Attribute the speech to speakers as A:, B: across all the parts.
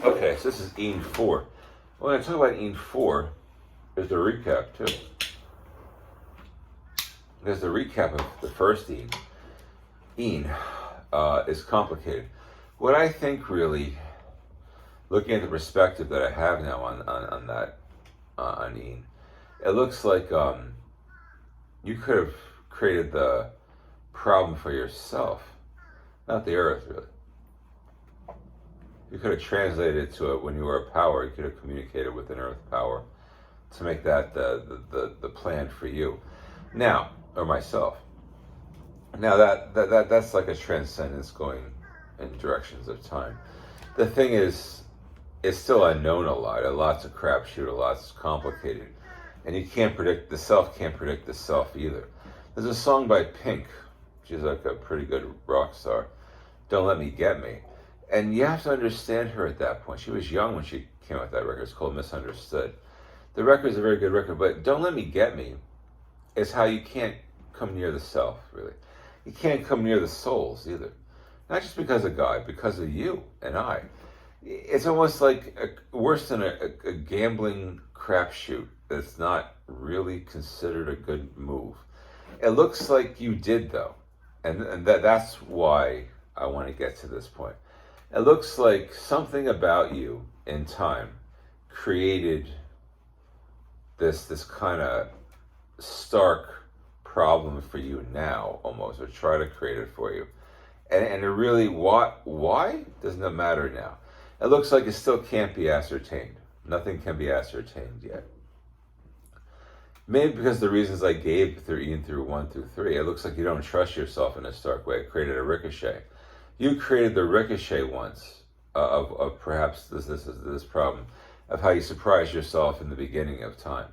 A: Okay, so this is EIN 4. When I talk about EIN 4, there's the recap too. There's the recap of the first EIN. EIN is complicated. What I think really, looking at the perspective that I have now on that, on EIN, it looks like you could have created the problem for yourself, not the earth, really. You could have translated it to it when you were a power. You could have communicated with an earth power to make that the plan for you, now, or myself. Now that's like a transcendence going in directions of time. The thing is, it's still unknown a lot. A lot's a crapshoot. A lot's complicated, and you can't predict the self. Can't predict the self either. There's a song by Pink. She's like a pretty good rock star. Don't Let Me Get Me. And you have to understand her at that point. She was young when she came out with that record. It's called Misunderstood. The record is a very good record, but Don't Let Me Get Me is how you can't come near the self, really. You can't come near the souls either. Not just because of God, because of you and I. It's almost like worse than a gambling crapshoot that's not really considered a good move. It looks like you did, though. And that's why I want to get to this point. It looks like something about you in time created this kind of stark problem for you now, almost, or try to create it for you. And it really, why? Doesn't matter now. It looks like it still can't be ascertained. Nothing can be ascertained yet. Maybe because the reasons I gave through EIN through 1 through 3, it looks like you don't trust yourself in a stark way. It created a ricochet. You created the ricochet once of perhaps this problem of how you surprised yourself in the beginning of time.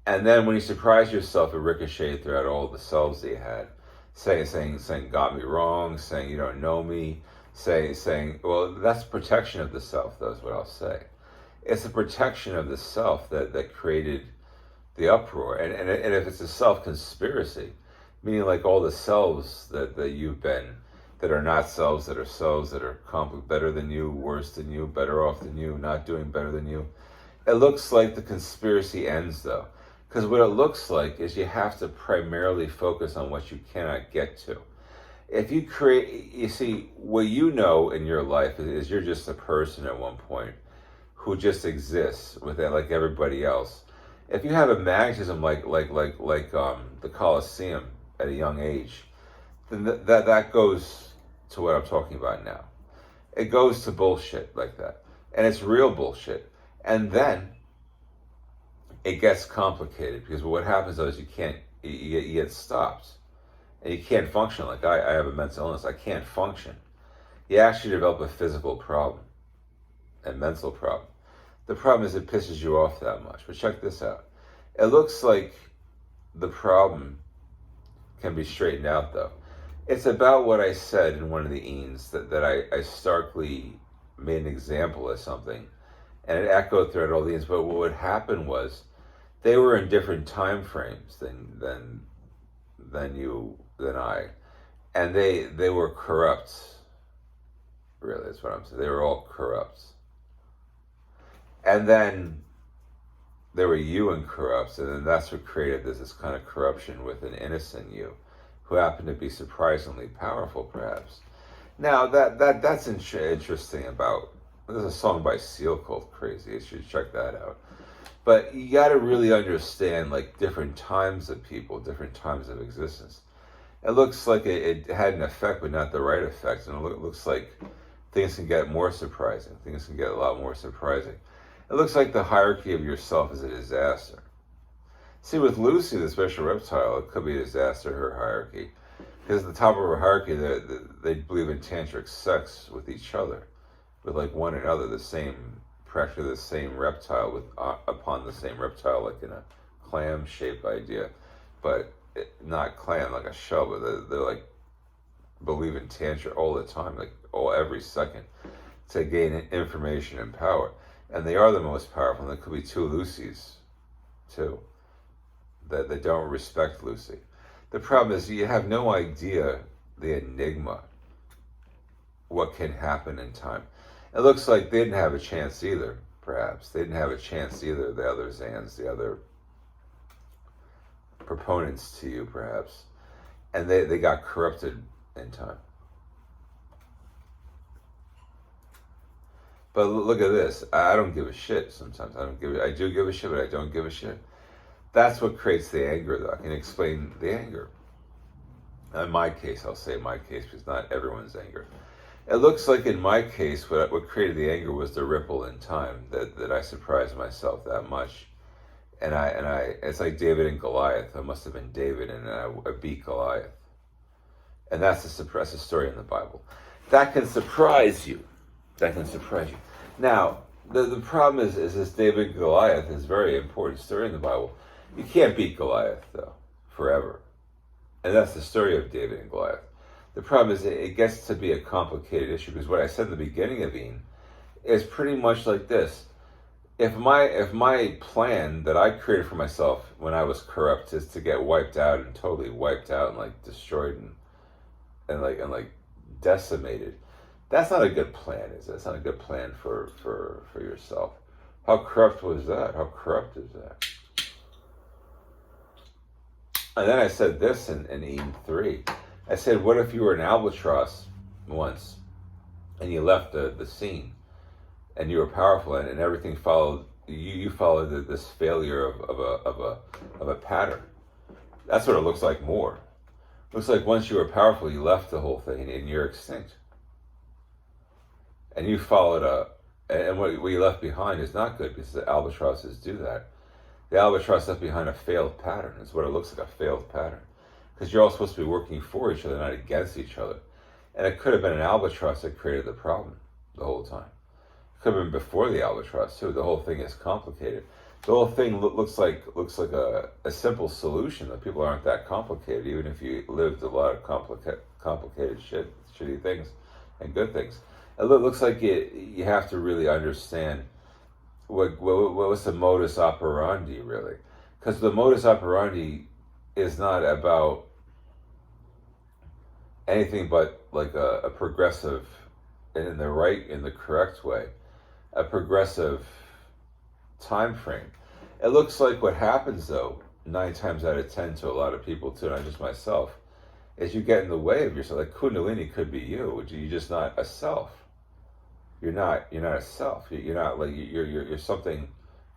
A: And then when you surprised yourself, it ricocheted throughout all the selves that you had, saying, got me wrong, saying you don't know me, saying, well, that's protection of the self, though, is what I'll say. It's the protection of the self that created the uproar. And if it's a self-conspiracy, meaning like all the selves that you've been, that are not selves, that are better than you, worse than you, better off than you, not doing better than you. It looks like the conspiracy ends, though. Because what it looks like is you have to primarily focus on what you cannot get to. If you create, you see, what you know in your life is you're just a person at one point who just exists with it like everybody else. If you have a magnetism like the Colosseum at a young age, then that goes to what I'm talking about now. It goes to bullshit like that. And it's real bullshit. And then it gets complicated because what happens though is you get stopped. And you can't function. Like I have a mental illness. I can't function. You actually develop a physical problem. A mental problem. The problem is it pisses you off that much. But check this out. It looks like the problem can be straightened out though. It's about what I said in one of the EINs that I starkly made an example of something, and it echoed throughout all the EINs. But what happened was they were in different time frames than I, and they were corrupt. Really, that's what I'm saying. They were all corrupt, and then there were you and corrupts, and then that's what created this kind of corruption with an innocent you, who happened to be surprisingly powerful, perhaps. Now, that's interesting about, there's a song by Seal called Crazy. You should check that out. But you got to really understand, like, different times of people, different times of existence. It looks like it had an effect, but not the right effect. And it looks like things can get more surprising. Things can get a lot more surprising. It looks like the hierarchy of yourself is a disaster. See, with Lucy, the special reptile, it could be a disaster, her hierarchy. Because at the top of her hierarchy, they believe in tantric sex with each other. With like one another, practically the same reptile, upon the same reptile, like in a clam-shaped idea. But not clam, like a shell, but they're like, believe in tantra all the time, like every second, to gain information and power. And they are the most powerful, and there could be two Lucys, too. That they don't respect Lucy. The problem is you have no idea the enigma, what can happen in time. It looks like they didn't have a chance either, perhaps. They didn't have a chance either, the other Zans, the other proponents to you, perhaps. And they got corrupted in time. But look at this. I don't give a shit sometimes. I do give a shit, but I don't give a shit. That's what creates the anger, though. I can explain the anger. In my case, I'll say my case, because not everyone's anger. It looks like in my case, what created the anger was the ripple in time, that I surprised myself that much. And it's like David and Goliath. I must have been David, and I beat Goliath. And that's a story in the Bible. That can surprise you. That can surprise you. Now, the problem is this David and Goliath is a very important story in the Bible. You can't beat Goliath, though, forever. And that's the story of David and Goliath. The problem is it gets to be a complicated issue, because what I said at the beginning of EIN is pretty much like this. If my plan that I created for myself when I was corrupt is to get wiped out and totally wiped out and like destroyed and decimated, that's not a good plan, is it? It's not a good plan for yourself. How corrupt was that? How corrupt is that? And then I said this in EIN 3. I said, what if you were an albatross once and you left the scene and you were powerful and everything followed, you followed this failure of a pattern? That's what it looks like more. It looks like once you were powerful, you left the whole thing and you're extinct. And you followed and what you left behind is not good, because the albatrosses do that. The albatross left behind a failed pattern. It's what it looks like, a failed pattern. Because you're all supposed to be working for each other, not against each other. And it could have been an albatross that created the problem the whole time. It could have been before the albatross, too. The whole thing is complicated. The whole thing looks like a simple solution, that people aren't that complicated, even if you lived a lot of complicated shitty things and good things. It looks like you have to really understand what was the modus operandi, really. Because the modus operandi is not about anything but like a progressive, in the correct way, a progressive time frame. It looks like what happens, though, 9 times out of 10 to a lot of people too, not just myself, is you get in the way of yourself. Like Kundalini could be you. You're just not a self. You're not a self. You're not like you're something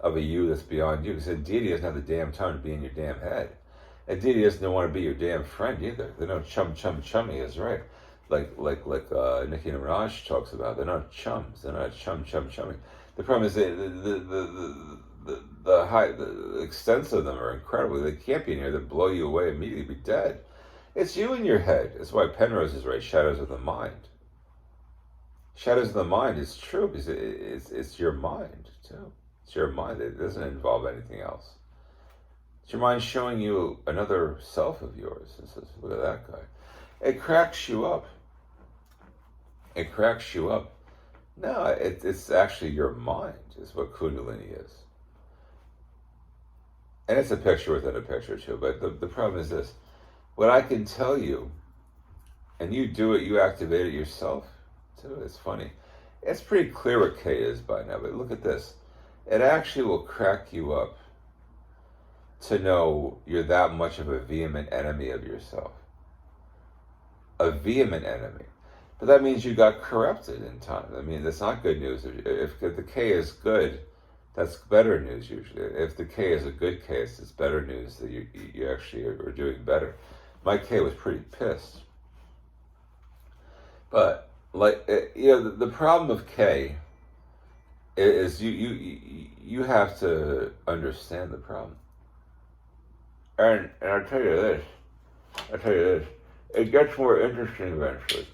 A: of a you that's beyond you. Because a deity doesn't have the damn time to be in your damn head. A deity doesn't want to be your damn friend either. They're not chummy is right. Like Nicki Minaj talks about. They're not chums. They're not chummy. The problem is the extents of them are incredible. They can't be in here. They blow you away immediately. Be dead. It's you in your head. That's why Penrose is right. Shadows of the mind. Shadows of the mind is true, because it's your mind too. It's your mind. It doesn't involve anything else. It's your mind showing you another self of yours. It says, look at that guy. It cracks you up. It cracks you up. No, it's actually your mind is what Kundalini is. And it's a picture within a picture too. But the problem is this. What I can tell you, and you do it, you activate it yourself too. It's funny. It's pretty clear what K is by now, but look at this. It actually will crack you up to know you're that much of a vehement enemy of yourself. A vehement enemy. But that means you got corrupted in time. I mean, that's not good news. If the K is good, that's better news usually. If the K is a good case, it's better news that you actually are doing better. My K was pretty pissed. But the problem of K is you have to understand the problem. And I'll tell you this. It gets more interesting eventually.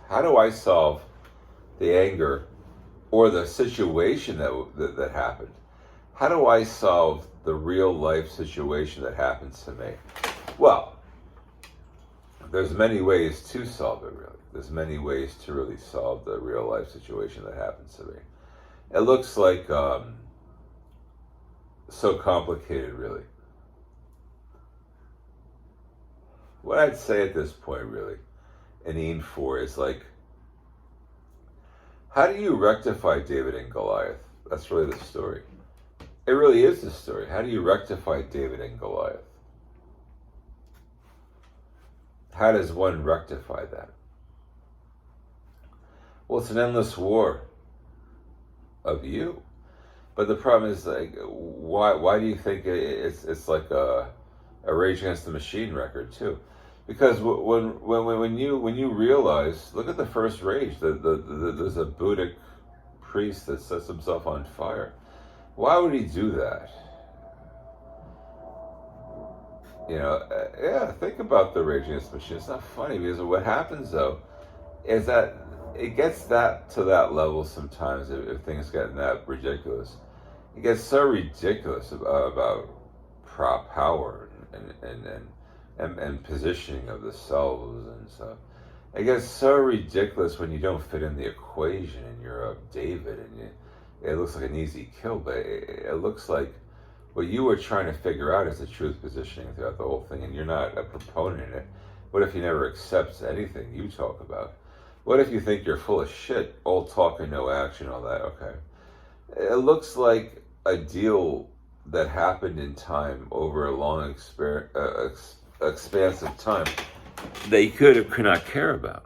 A: How do I solve the anger or the situation that happened? How do I solve the real life situation that happens to me? Well, there's many ways to solve it, really. There's many ways to really solve the real life situation that happens to me. It looks like so complicated, really. What I'd say at this point, really, an EIN for is like, how do you rectify David and Goliath? That's really the story. It really is the story. How do you rectify David and Goliath? How does one rectify that? Well, it's an endless war of you. But the problem is, like, why do you think it's like a Rage Against the Machine record too? Because when you realize, look at the first Rage. There's a Buddhic priest that sets himself on fire. Why would he do that? Yeah. Think about the Rage Against the Machine. It's not funny, because what happens though is that it gets that to that level sometimes. If things get that ridiculous, it gets so ridiculous about power and positioning of the selves and stuff. It gets so ridiculous when you don't fit in the equation and you're a David and it looks like an easy kill, but it looks like what you were trying to figure out is the truth positioning throughout the whole thing, and you're not a proponent in it. What if he never accepts anything you talk about? What if you think you're full of shit, all talk and no action, all that? Okay. It looks like a deal that happened in time over a long expanse of time that you could not care about.